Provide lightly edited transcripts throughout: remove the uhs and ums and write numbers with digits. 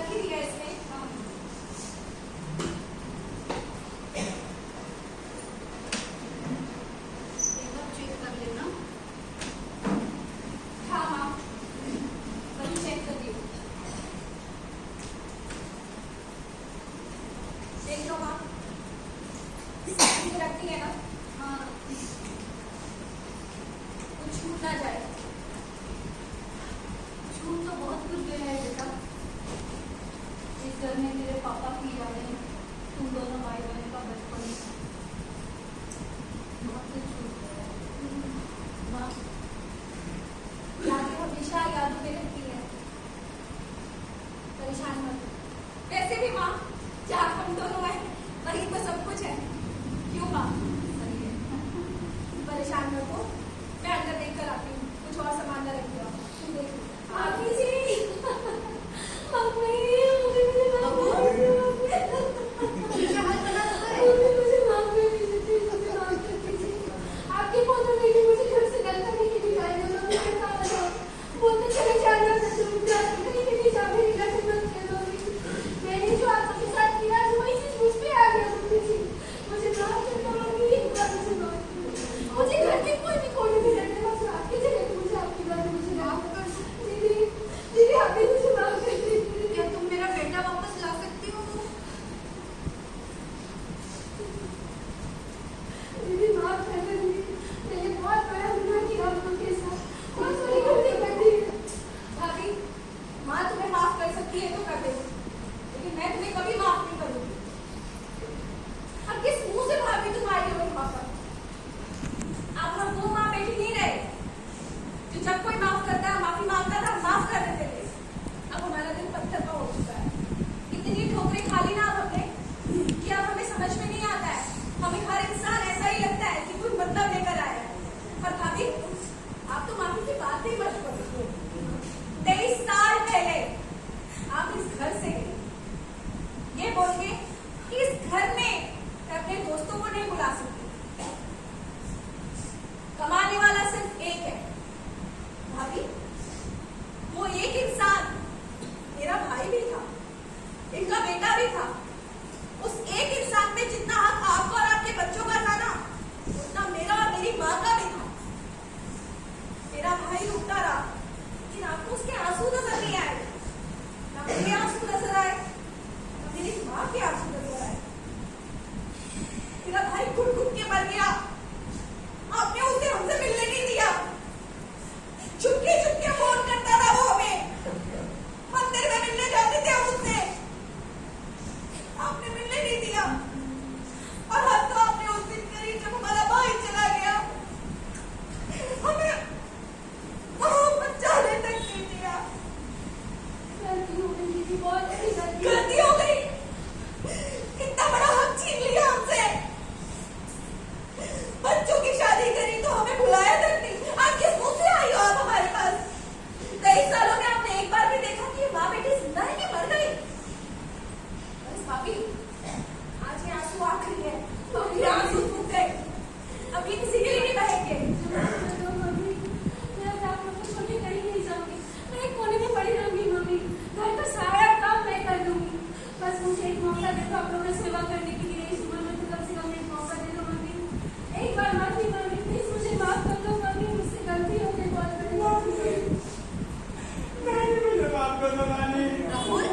ही दिया इसने। एक बार चेक कर लेना। हाँ हाँ, वही चेक कर दी। देख लो माँ, रखती है ना। हाँ, कुछ छूट ना जाए। छूट तो बहुत कुछ गया है बेटा। इस घर में तेरे पापा की यादें, तुम दोनों भाई बहन का बचपन, बहुत कुछ छूट गया है। माँ, यादें हमेशा यादों में रहती है, परेशान मत हो। वैसे भी माँ, जहाँ हम दोनों हैं वही तो सब कुछ है। क्यों माँ? सही है। परेशान मत हो, मैं अंदर देख कर आती हूँ। कुछ और सामान ना रख दिया। आती जी। आपके फोन में मुझे घर से गलत नहीं की दिखाई दे रहा है। बोलते चले जाना, मैंने जो आपके साथ किया वही चीज मुझ पे आ गया। मुझे माफ कर दो मम्मी, मुझे घर के कोई भी कोने में रहने बस आपकी जगह मुझे आपकी बात मुझे माफ कर दीदी। दीदी आप भी मुझे माफ कर दीजिए। क्या तुम मेरा बेटा वापस ला सकती हो? दीदी माफ कर दो दीदी, मैंने बहुत बड़ा गुनाह किया आप लोगों के साथ, बहुत बड़ी गलती कर दी। भाभी, माँ तुम्हें माफ कर सकती है तो कर दे, लेकिन मैं तुम्हें कभी माफ नहीं करूंगी। अब किस मुंह से भाभी तुम आई हो वहां पर? आप लोग वो माँ बेटी नहीं रहे जो जब कोई माफ करता है, माफी मांगता था, माफ कर देते थे। अब हमारा दिल पत्थर का हो चुका है। इतनी ठोकरें खा ली ना अब हमने कि अब हमें समझ में नहीं आता है। हमें हर इंसान ऐसा ही लगता है कि कोई मतलब लेकर आया है। पर भाभी, आप तो माफी की बात ही मत करो। 23 साल पहले आप इस घर से गए ये बोल के कि इस घर में मैं अपने दोस्तों को नहीं बुला सकती। कमाने वाला सिर्फ एक है भाभी, वो एक इंसान मेरा भाई भी था, इनका बेटा भी था। उस एक इंसान में जितना हक आपका और आपके बच्चों का था ना, उतना मेरा और मेरी माँ का भी था। मेरा भाई रुकता रहा, लेकिन आपको उसके आंसू नजर नहीं आए। ना मेरे आंसू नजर आए, ना मेरी माँ के आंसू नजर आए। मेरा भाई घुट घुट के मर गया। आपने उसे हमसे मिलने नहीं दिया। चुपके चुपके फोन करता था वो हमें। मंदिर में मिलने जाते थे हम उससे, आपने मिलने नहीं दिया। और हद तो आपने उस दिन करी जब हमारा भाई चला गया। हमें मोहब्बत जाने तक नहीं दिया। गलती हो गई दीदी, बहुत बड़ी गलती हो गई। कितना बड़ा हक छीन लिया हमसे। बच्चों की शादी करी तो हमें बुलाया तक नहीं। आज किस मुंह से आई हो आप हमारे पास? 23 सालों में आपने एक बार भी देखा कि ये माँ बेटी जिंदा है कि मर गई? बस भाभी, आज ये आंसू आखिरी है। तो ये आंसू सूख गए, अब ये किसी के लिए नहीं बहेंगे। मैं आप लोगों को छोड़ के कहीं नहीं जाऊंगी। मैं एक कोने में पड़ी रहूंगी मम्मी। घर का सारा काम मैं कर दूंगी। बस मुझे एक मौका दे दो आप लोगों की सेवा करने के लिए। इस उम्र में तो कम से कम एक मौका दे दो मम्मी। एक बार माफी मम्मी, प्लीज मुझे माफ कर दो मम्मी, मुझसे गलती हो गई बहुत बड़ी। मुझे माफ कर दो नानी। राहुल,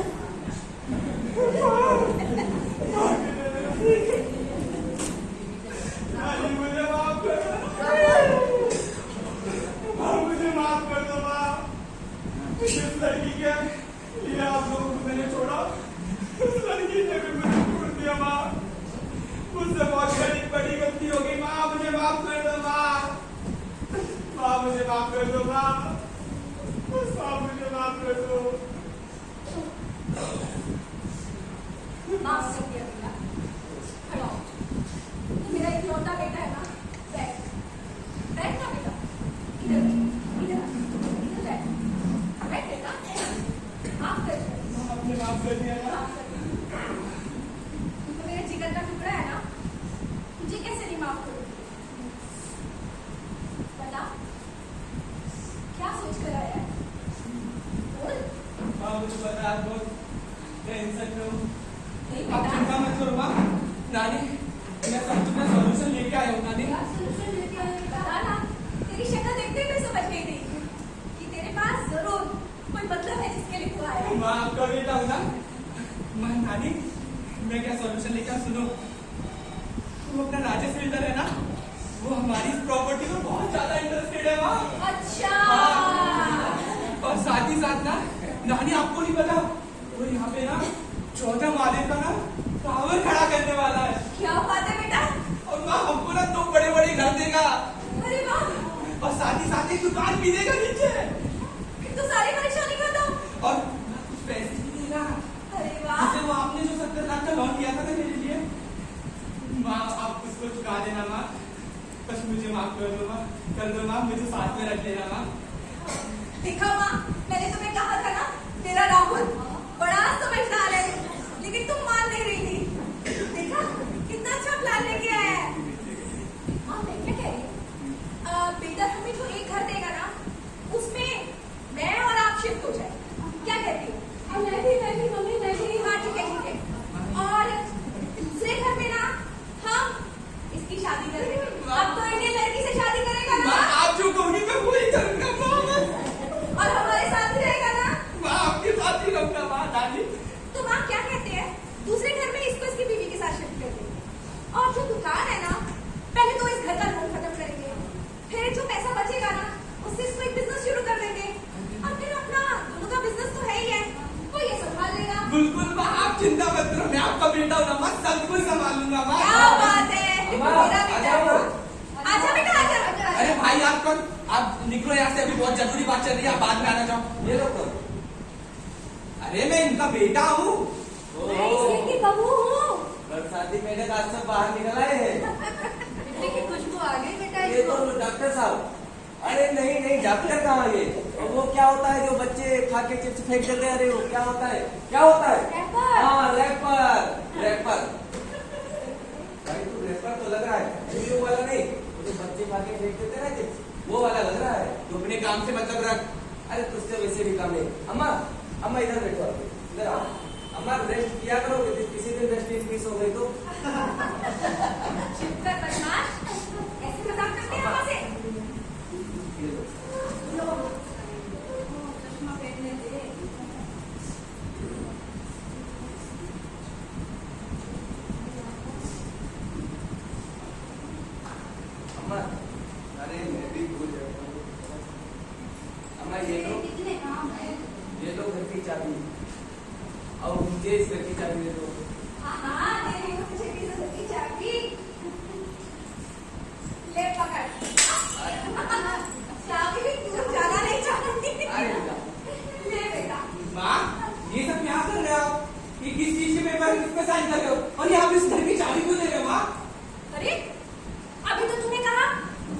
नानी मुझे माफ कर दो। मुझे माफ कर दो माँ। जिस लड़की के लिए आप लोगों को मैंने छोड़ा, उस लड़की ने भी मुझे छोड़ दिया माँ। मुझसे बहुत बड़ी गलती हो गई माँ, मुझे माफ कर दो माँ। माँ मुझे माफ कर दो माँ, माँ मुझे माफ कर दो। माफ कर दिया बेटा। खड़ा हो। तू मेरा इकलौता बेटा है ना, बैठ बैठ ना बेटा। इधर इधर इधर बैठ बैठ बेटा। माफ कर दिया। आपने माफ कर दिया ना? माफ कर दिया। तू तो मेरे जिगर का टुकड़ा है ना, तुझे कैसे नहीं माफ करूंगी? बता, क्या सोच कर आया है? बोल। मुझे पता है बहुत टेंशन लो, नहीं आप बेटा, चिंता मत करो माँ। नानी, मैं सब तुम्हें सॉल्यूशन लेके आया हूँ नानी। क्या solution लेके आए बेटा? ना, तेरी शक्ल देखते ही मैं समझ गई थी कि तेरे पास जरूर कोई मतलब है जिसके लिए तू आया है। माँ आपका बेटा हूँ ना। माँ नानी, मैं क्या सॉल्यूशन लेके आया सुनो। वो अपना राजेश बिल्डर है ना, वो हमारी इस प्रॉपर्टी में बहुत ज्यादा इंटरेस्टेड है माँ। अच्छा, और साथ ही साथ ना, नानी आपको नहीं पता, वो यहाँ पे ना 14 माले का ना टावर खड़ा करने वाला है। क्या बात है बेटा? और माँ हमको ना 2 बड़े-बड़े घर देगा। अरे वाह, और साथ ही साथ एक दुकान भी देगा नीचे। फिर तो सारी परेशानी खत्म। और कुछ पैसे भी देगा। अरे वाह, जैसे वो आपने जो 70 लाख का लोन किया था ना मेरे लिए, माँ आप उसको चुका देना माँ। बस मुझे माफ कर दो माँ, मुझे साथ में रख लेना माँ। देखा माँ, मैंने तुम्हें कहा था ना, तेरा राहुल बड़ा समझदार है, लेकिन तुम मान नहीं रही थी। देखा कितना अच्छा प्लान लेके आया है। हाँ, मैं क्या कह रही हूँ, बिल्डर हमें जो एक घर देगा ना, उसमें मैं और आप शिफ्ट हो जाए, क्या कहती हो? मैं भी मम्मी, मैं भी। हाँ ठीक है। और दूसरे घर में ना हम इसकी शादी कर देंगे। अब तो इंडियन लड़की से शादी करेगा ना, माँ आप जो कहोगी मैं वही करूँगा माँ। और हमारे साथ ही रहेगा ना। माँ आपके साथ ही रहूँगा माँ दादी। तो माँ क्या कहते हैं, दूसरे घर में इसको इसकी बीवी के साथ शिफ्ट कर देंगे, और जो दुकान है ना, पहले तो इस घर का लोन खत्म करेंगे, फिर जो पैसा बचेगा ना, उससे इसको एक बिजनेस शुरू कर देंगे, और फिर अपना दोनों का बिजनेस तो है ही है, वो ये संभाल लेगा। बिल्कुल माँ, आप चिंता मत करो, मैं आपका बेटा हूँ ना माँ, सब कुछ संभाल लूंगा माँ। क्या बात है, माँ, मेरा बेटा है। आजा बेटा, आजा। अरे भाई आप कौन? आप निकलो यहाँ से, अभी बहुत जरूरी बात चल रही है, आप बाद में आना चाहो। ये लोग अरे मैं इनका बेटा हूँ। मैं इसकी बहू हूँ। बरसाती मेरे हाथ से बाहर निकल आए हैं। लेकिन खुशबू आ गई बेटा ये तो डॉक्टर साहब। अरे नहीं डॉक्टर कहाँ ये? और वो क्या होता है जो बच्चे खा के चिप्स फेंक देते हैं? अरे वो क्या होता है? रैपर। हाँ रैपर। भाई तू रैपर तो लग रहा है, वीडियो वाला नहीं, वो जो बच्चे खा के फेंक देते हैं ना चिप्स, वो वाला लग रहा है। तू अपने काम से मतलब रख। अरे तुझसे वैसे भी काम नहीं। अम्मा इधर बैठो, इधर आओ। अम्मा रेस्ट किया करो, किसी दिन रेस्ट मिस हो गई तो। चुप कर बदमाश, ऐसे मजाक करते हैं हमसे। लो, चश्मा पहनने दे। अम्मा अरे मैं भी भूल जाता हूँ। अम्मा ये लो, कितने काम है? ये लो घर की चाबी, और मुझे इस घर की चाबी दे दो। हाँ, तेरी मुझे भी तो की चाबी। ले पकड़। चाबी भी तू ज्यादा नहीं चाहती। अरे बेटा, ले बेटा। माँ ये सब क्या कर रहे हो आप? ये किस चीज के पेपर किस पे साइन कर रहे हो? और ये आप इस घर की चाबी क्यों दे रहे हो माँ? अरे अभी तो तूने कहा,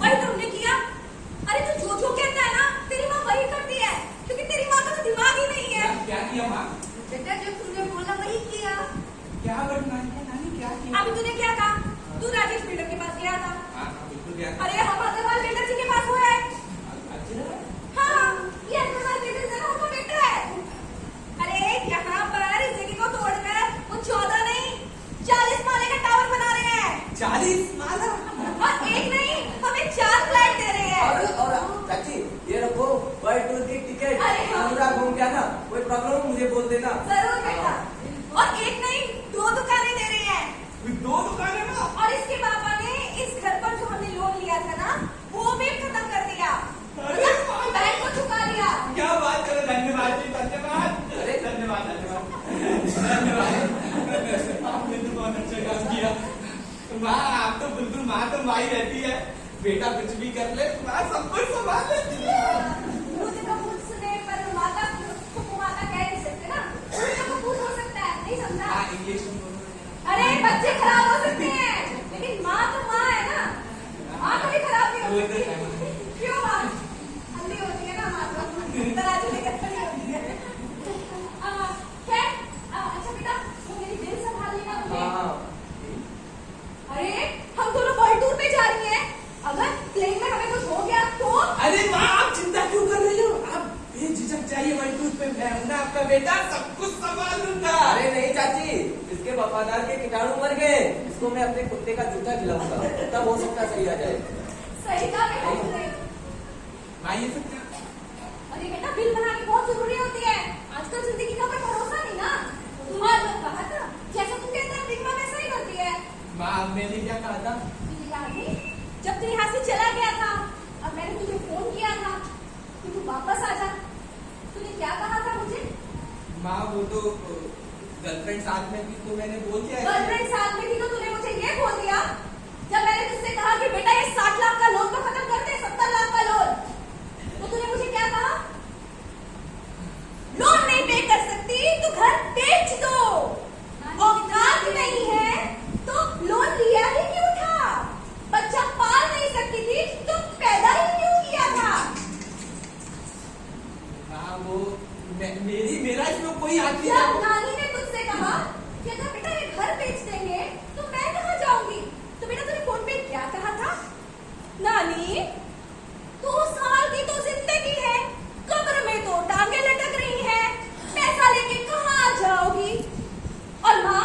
वही तुमने किया। अरे तू जो कहता है ना, तेरी माँ वही करती है, क्योंकि तेरी माँ का तो दिमाग ही नहीं है। क्या किया माँ? बेटा जो तूने बोला वही किया। क्या करना है नानी, क्या किया? अभी तूने क्या कहा? तू राजेश बिल्डर के पास गया था। हाँ बिल्कुल गया। अरे हम अग्रवाल बिल्डर जी के पास हुआ है। अच्छा हाँ, ये अग्रवाल बिल्डर जरा उनका बेटा है। अरे यहाँ पर इस जगह को तोड़कर वो 14 नहीं 40 माले का टावर बना रहे हैं। 40 माला? और एक नहीं, हमें 4 फ्लैट दे रहे हैं। और चाची ये रखो वर्ल्ड टूर की टिकट। अरे हाँ। पूरा घूम गया ना, कोई प्रॉब्लम हो मुझे बोल देना। जरूर बेटा। और एक नहीं 2 दुकानें दे रही हैं। 2 दुकानें माँ? और इसके पापा ने इस घर पर जो हमने लोन लिया था ना, वो भी खत्म कर दिया। अरे वाह। बैंक को चुका दिया। क्या बात करो, धन्यवाद जी, धन्यवाद। अरे धन्यवाद आपने तो बहुत अच्छा काम किया माँ। आप तो बिल्कुल माँ तो माँ ही रहती है, बेटा कुछ भी कर ले माँ सब कुछ संभाल लेती है। मुझे तो मुझसे पर माता को माता कह नहीं सकते ना, मुझे तो पूछ हो सकता है, नहीं समझा? हाँ इंग्लिश में बोलो। अरे बच्चे खराब हो सकते हैं, लेकिन माँ तो माँ है ना, माँ कभी खराब नहीं हो सकती। क्यों माँ अंधी होती है ना माँ तो, तराजू लेकर खड़ी होती है। खैर, अच्छा बेटा वो मेरी दिल संभाल लेना मुझे। हाँ अरे हम दोनों वर्ल्ड टूर पे जा रही हैं, अगर प्लेन में हमें कुछ हो गया तो? अरे माँ मैं हूं ना आपका बेटा, सब कुछ संभाल लूंगा। अरे नहीं चाची, इसके वफादार के कीटाणु मर गए, इसको मैं अपने कुत्ते का जूता खिलाऊंगा, तब हो सकता सही आ जाए। सही कहा बेटा तुमने। माँ ये सब क्या? अरे बेटा बिल बनानी बहुत जरूरी होती है, आजकल जिंदगी का कोई भरोसा नहीं ना। तुम्हारा लोग कहा था जैसा तुम कहते हो दिखवा वैसा ही करती है। माँ मैंने क्या कहा था? तुझे याद नहीं जब तू यहाँ से चला गया था और मैंने तुझे फोन किया था कि तू वापस आ जा, तूने क्या कहा था मुझे? माँ वो तो गर्लफ्रेंड साथ में थी तो मैंने बोल दिया। गर्लफ्रेंड साथ में थी तो तूने मुझे ये बोल दिया? जब मैंने तुझसे कहा कि बेटा ये 60 लाख का लोन तो खत्म कर दे, 70 लाख का लोन, तो तूने मुझे क्या कहा? लोन नहीं पे कर सकती तो घर बेच दो, औकात नहीं है तो लोन लिया ही क्यों था? बच्चा पाल नहीं सकती थी तो पैदा ही क्यों किया था? हाँ वो मेरा इसमें कोई हाथ नहीं जब था। नानी ने तुझसे कहा कि अगर बेटा ये घर बेच देंगे तो मैं कहाँ जाऊंगी, तो बेटा तूने फोन पे क्या कहा था? नानी 2 साल की तो जिंदगी है, कब्र में तो टांगे लटक रही है, पैसा लेके कहाँ जाओगी? और माँ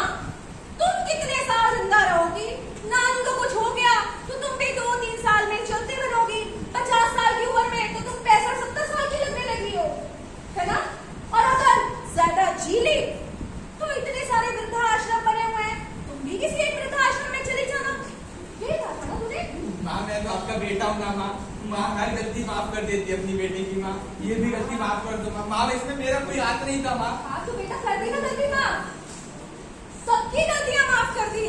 तुम कितने साल जिंदा रहोगी? नानी को कुछ हो गया तो तुम भी 2-3 साल में चलते बनोगी, 50 साल की उम्र में तो तुम 65-70 साल की लगने लगी हो, है ना? और अगर ज्यादा जी ली तो इतने सारे वृद्धाश्रम बने हुए हैं, तुम भी किसी एक वृद्धाश्रम में चली जाना। ये कहा था ना तूने? माँ मैं तो आपका बेटा हूँ ना माँ, माँ हर गलती माफ कर देती है अपनी बेटे की। माँ ये भी गलती माफ कर दो माँ। माँ इसमें मेरा कोई हाथ नहीं था माँ। हाँ तो बेटा कर दी ना गलती माफ, सबकी गलतियां माफ कर दी,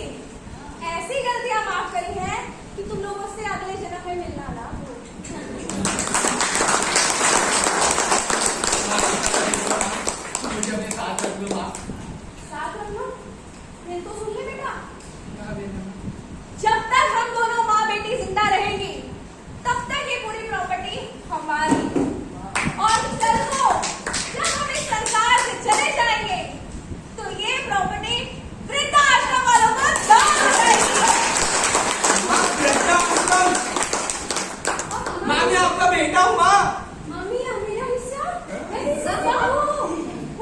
ऐसी गलतियां माफ करी हैं कि तुम लोगों से अगले जन्म में मिलना ना हो। मुझे अपने साथ रख लो माँ। साथ रख लो, फिर तो सुन ले बेटा, हाँ बेटा। जब तक हम दोनों माँ बेटी जिंदा रहेंगी तब तक ये पूरी प्रॉपर्टी हमारी, और कल को जब हम इस संसार से चले जाएंगे तो ये प्रॉपर्टी वृद्धाश्रम वालों को दान हो जाएगी। माँ बेटा माँ मैं आपका बेटा हूँ माँ। मम्मी अब मेरा हिस्सा, मैं हिस्सा पाऊँ,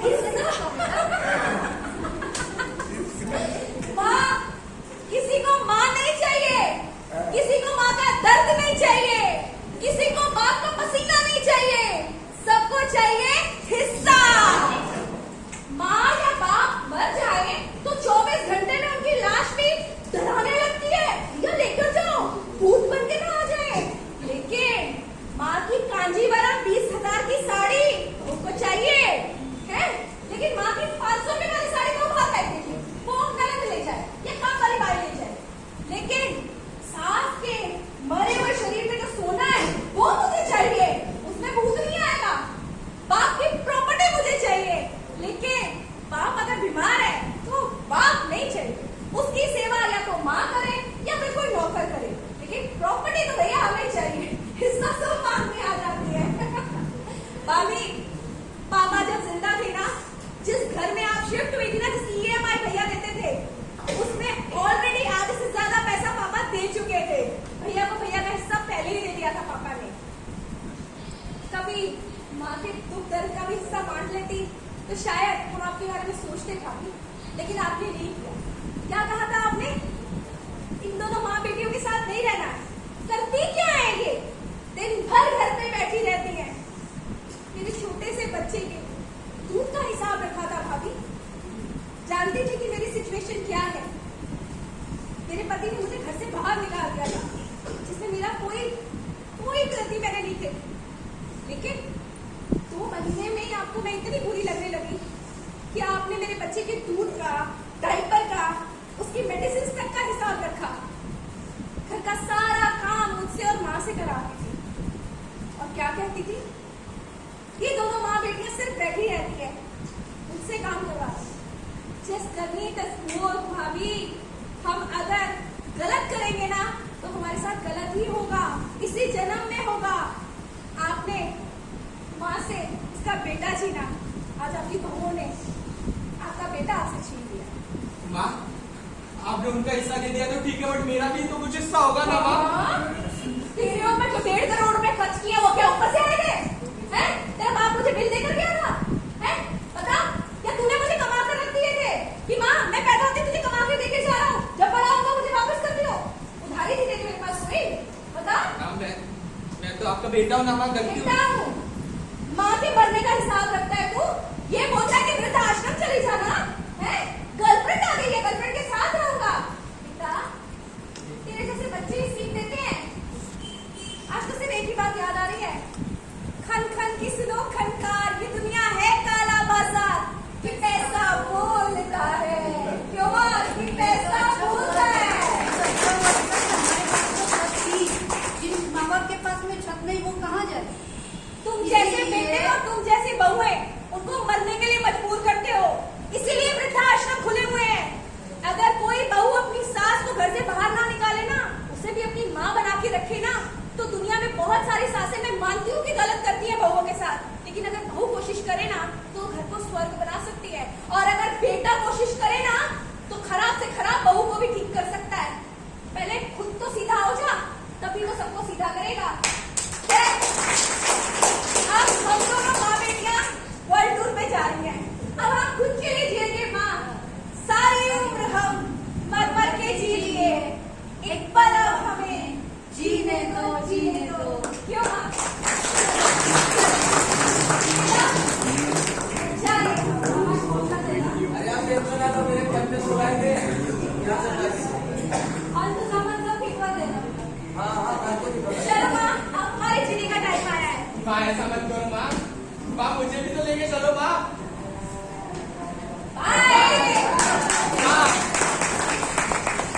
हिस्सा। माँ किसी को माँ नहीं चाहिए, किसी को माँ का दर्द नहीं चाहिए, किसी को बाप का पसीना नहीं चाहिए, सबको चाहिए हिस्सा। माँ या बाप मर जाए तो 24 घंटे में उनकी लाश भी डराने लगती है, या लेकर जाओ भूत बन के ना आ जाए, लेकिन माँ की कांजीवरम 20,000 की साड़ी उनको चाहिए है, लेकिन माँ की 500 रुपए वाली साड़ी को बाहर फेंक दीजिए, वो गलत ले जाए या काम वाली बाई ले जाए, लेकिन सास के मरे हुए शरीर में जो सोना है वो मुझे चाहिए, उसमें भूत नहीं आएगा। बाप की प्रॉपर्टी मुझे चाहिए, लेकिन बाप अगर बीमार है तो बाप नहीं चाहिए, उसकी सेवा या तो माँ करे या फिर कोई नौकर करे, लेकिन प्रॉपर्टी तो भैया हमें चाहिए, हिस्सा सब मांग में आ जाती है। भाभी पापा जब जिंदा थे ना, जिस घर में आप शिफ्ट हुई थी ना, जिसकी EMI भैया देते थे, उसमें ऑलरेडी आधे से ज्यादा पैसा पापा दे चुके थे, भैया को भैया का हिस्सा पहले ही दे दिया था पापा ने। कभी माँ के दुख दर्द का भी हिस्सा बांट लेती तो शायद हम आपके बारे में सोचते भाभी, लेकिन आपने नहीं किया। क्या कहा था आपने? इन दोनों माँ बेटियों के साथ नहीं रहना, करती क्या है ये? दिन भर घर पे बैठी रहती है। मेरे छोटे से बच्चे के दूध का हिसाब रखा था भाभी, जानती थी कि मेरी सिचुएशन क्या है। मेरे पति ने मुझे घर से बाहर निकाल दिया था, जिसमें मेरा कोई गलती मैंने नहीं की, लेकिन 2 महीने में ही आपको मैं इतनी बुरी लगने लगी कि आपने मेरे बच्चे के दूध का, डायपर का, उसकी मेडिसिन तक का हिसाब रखा। घर का सारा काम मुझसे और माँ से कराती थी, और क्या कहती थी? ये दोनों माँ बेटियां सिर्फ बैठी रहती है, मुझसे काम करवाती। जस्ट करनी भाभी, हम अगर गलत करेंगे ना तो हमारे साथ गलत ही होगा, इसी जन्म में होगा। आपने माँ से इसका बेटा छीना, आज आपकी बहुओं ने आपका बेटा आपसे छीन लिया। माँ आपने उनका हिस्सा दे दिया तो ठीक है, बट मेरा भी तो कुछ हिस्सा होगा ना माँ। तेरे ऊपर जो 1.5 करोड़ रुपए खर्च किए वो क्या ऊपर से आए थे? हैं? तेरा बाप मुझे बिल देकर गया था? हैं? बेटा हूँ ना माँ, गलती बेटा हूँ। माँ के मरने का हिसाब रखता है तू? ये बोलता है कि वृद्धाश्रम चली जाना है? गर्लफ्रेंड आ गई है, गर्लफ्रेंड के साथ रहूंगा। बेटा, तेरे जैसे बच्चे ही सीख देते हैं। आज तो सिर्फ एक ही बात याद आ रही है, खन खन की सुनो खनकार, ये दुनिया है काला बाजार, कि पैसा बोलता है। क्यों माँ, कि पैसा बोलता है। जिन माँ बाप के पास में छत नहीं वो कहाँ जाए? तुम जैसे बेटे और तुम जैसी बहुएं उनको मरने के लिए मजबूर करते हो, इसीलिए वृद्धाश्रम खुले हुए हैं। अगर कोई बहू अपनी सास को घर से बाहर ना निकाले ना, उसे भी अपनी माँ बना के रखे ना, तो दुनिया में बहुत सारी सासें, मैं मानती हूँ कि गलत करती है बहुओं के साथ, लेकिन अगर बहू कोशिश करे ना तो घर को स्वर्ग बना सकती है, और अगर बेटा कोशिश करे ना तो खराब से खराब बहू को भी ठीक कर सकता है। पहले खुद तो सीधा हो जा, तभी वो सबको सीधा करेगा। अब हम दोनों माँ बेटियां वर्ल्ड टूर पे जा रही हैं। अब हम खुद के लिए जिएंगे माँ, सारी उम्र हम मर मर के जी लिए, एक पल अब हमें जीने दो, जीने दो। क्यों माँ? जाइए, अरे आप टेंशन ना लो, मेरे घर पे सुलाएंगे। यहाँ से बस। और तो सामान सब भिजवा देना। हाँ हाँ, घर को भी चलो माँ, अब हमारे जीने का टाइम आया है। माँ ऐसा मत करो माँ, माँ मुझे भी तो लेके चलो माँ। बाय। माँ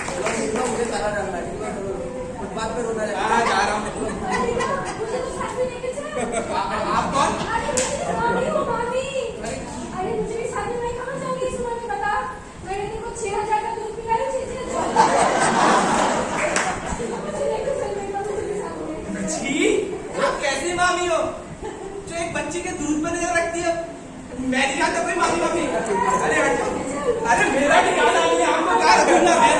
चलो निकलो, मुझे चला जाना है, ठीक है? फुटपाथ पे रोना हाँ, जा रहा हूँ। अरे ना, मुझे तो साथ में लेके चल। आप कौन? अरे मुझे मामी हो मामी। अरे मुझे भी साथ में, मैं कहाँ जाऊंगी इस उम्र में बता? मैंने तेरे को 6,000 का दूध पिलाया, 6,000 मुझे लेके चल बेटा, मुझे भी साथ में। छी, आप कैसी मामी हो जो एक बच्ची के दूध पर नजर रखती है? मैं नहीं जानता कोई मामी मामी। अरे हट जाओ। अरे मेरा ठिकाना नहीं है, हमको कहाँ रखूंगा मैं?